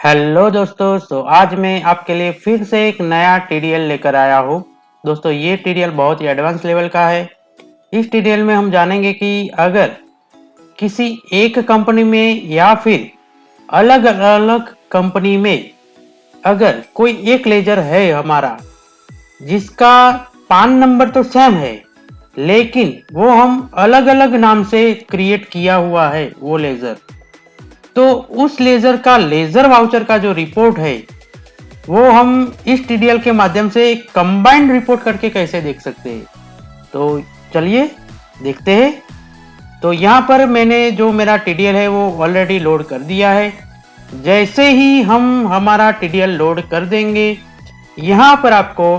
Hello दोस्तों, आज मैं आपके लिए फिर से एक नया टीडीएल लेकर आया हूँ। दोस्तों, ये टीडीएल बहुत ही एडवांस लेवल का है। इस टीडीएल में हम जानेंगे कि अगर किसी एक कंपनी में या फिर अलग अलग कंपनी में अगर कोई एक लेजर है हमारा जिसका पान नंबर तो सेम है, लेकिन वो हम अलग अलग नाम से क्रिएट किया हुआ है वो लेजर, तो उस लेजर का लेजर वाउचर का जो रिपोर्ट है वो हम इस टीडीएल के माध्यम से कंबाइंड रिपोर्ट करके कैसे देख सकते हैं। तो चलिए देखते हैं। तो यहाँ पर मैंने जो मेरा टीडीएल है वो ऑलरेडी लोड कर दिया है। जैसे ही हम हमारा टीडीएल लोड कर देंगे, यहाँ पर आपको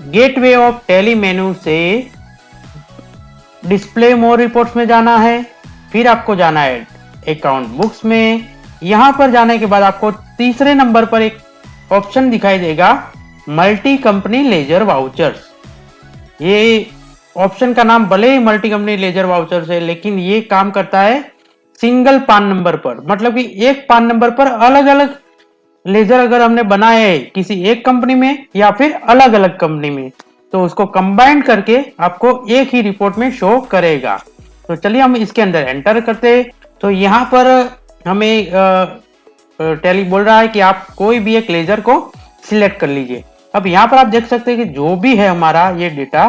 गेटवे ऑफ टैली मेनू से डिस्प्ले मोर रिपोर्ट्स में जाना है। फिर आपको जाना है अकाउंट बुक्स में। यहां पर जाने के बाद आपको तीसरे नंबर पर एक ऑप्शन दिखाई देगा, मल्टी कंपनी लेजर वाउचर्स। ये ऑप्शन का नाम भले ही मल्टी कंपनी लेजर वाउचर्स है, लेकिन ये काम करता है सिंगल पान नंबर पर। मतलब कि एक पान नंबर पर अलग अलग लेजर अगर हमने बनाए है किसी एक कंपनी में या फिर अलग अलग कंपनी में, तो उसको कंबाइंड करके आपको एक ही रिपोर्ट में शो करेगा। तो चलिए हम इसके अंदर एंटर करते हैं। तो यहाँ पर हमें टैली बोल रहा है कि आप कोई भी एक लेजर को सिलेक्ट कर लीजिए। अब यहाँ पर आप देख सकते हैं कि जो भी है हमारा ये डेटा,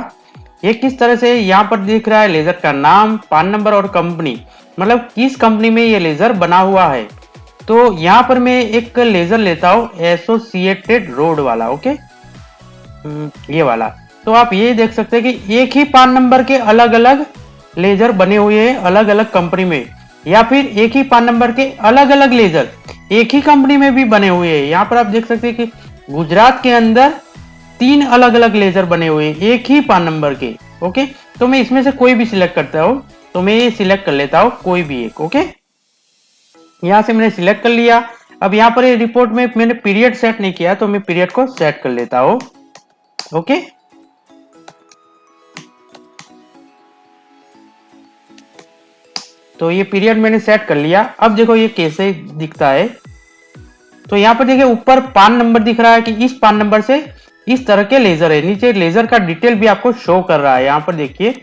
ये किस तरह से यहाँ पर दिख रहा है। लेजर का नाम, पान नंबर और कंपनी, मतलब किस कंपनी में ये लेजर बना हुआ है। तो यहाँ पर मैं एक लेजर लेता हूँ एसोसिएटेड रोड वाला। ओके, ये वाला। तो आप ये देख सकते हैं कि एक ही पान नंबर के अलग अलग लेजर बने हुए हैं अलग अलग कंपनी में, या फिर एक ही पान नंबर के अलग अलग लेजर एक ही कंपनी में भी बने हुए हैं। यहाँ पर आप देख सकते हैं कि गुजरात के अंदर 3 अलग अलग लेजर बने हुए हैं एक ही पान नंबर के। ओके, तो मैं इसमें से कोई भी सिलेक्ट करता हूँ। तो मैं ये सिलेक्ट कर लेता हूँ कोई भी एक। ओके, यहाँ से मैंने सिलेक्ट कर लिया। अब यहाँ पर ये रिपोर्ट में मैंने पीरियड सेट नहीं किया, तो मैं पीरियड को सेट कर लेता हूँ। ओके, तो ये पीरियड मैंने सेट कर लिया। अब देखो ये कैसे दिखता है। तो यहाँ पर देखिए ऊपर पान नंबर दिख रहा है कि इस पान नंबर से इस तरह के लेजर है। नीचे लेजर का डिटेल भी आपको शो कर रहा है। यहाँ पर देखिए,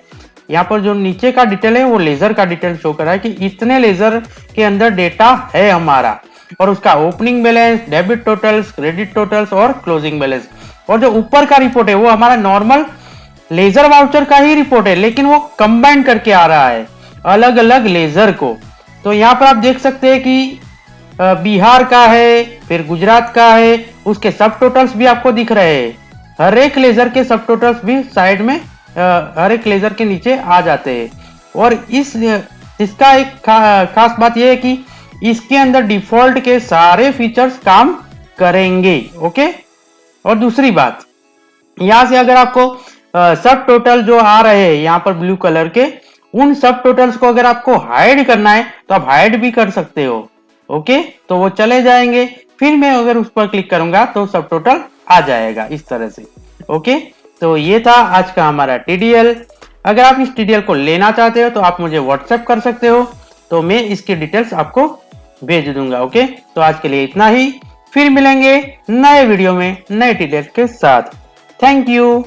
यहाँ पर जो नीचे का डिटेल है वो लेजर का डिटेल शो कर रहा है कि इतने लेजर के अंदर डेटा है हमारा, और उसका opening balance, debit totals, credit totals और क्लोजिंग बैलेंस। और जो ऊपर का रिपोर्ट है वो हमारा नॉर्मल लेजर वाउचर का ही रिपोर्ट है, लेकिन वो कंबाइंड करके आ रहा है अलग अलग लेजर को। तो यहाँ पर आप देख सकते हैं कि बिहार का है, फिर गुजरात का है, उसके सब टोटल्स भी आपको दिख रहे हैं। हर एक लेजर के सब टोटल्स भी साइड में हर एक लेजर के नीचे आ जाते हैं। और इसका एक खास बात यह है कि इसके अंदर डिफॉल्ट के सारे फीचर्स काम करेंगे। ओके, और दूसरी बात, यहां से अगर आपको सब टोटल जो आ रहे हैं यहाँ पर ब्लू कलर के, उन सब टोटल्स को अगर आपको हाइड करना है तो आप हाइड भी कर सकते हो। ओके, तो वो चले जाएंगे। फिर मैं अगर उस पर क्लिक करूंगा तो सब टोटल आ जाएगा इस तरह से। ओके, तो ये था आज का हमारा टीडीएल। अगर आप इस टीडीएल को लेना चाहते हो तो आप मुझे व्हाट्सएप कर सकते हो, तो मैं इसकी डिटेल्स आपको भेज दूंगा। ओके, तो आज के लिए इतना ही। फिर मिलेंगे नए वीडियो में नए टीडीएल के साथ। Thank you.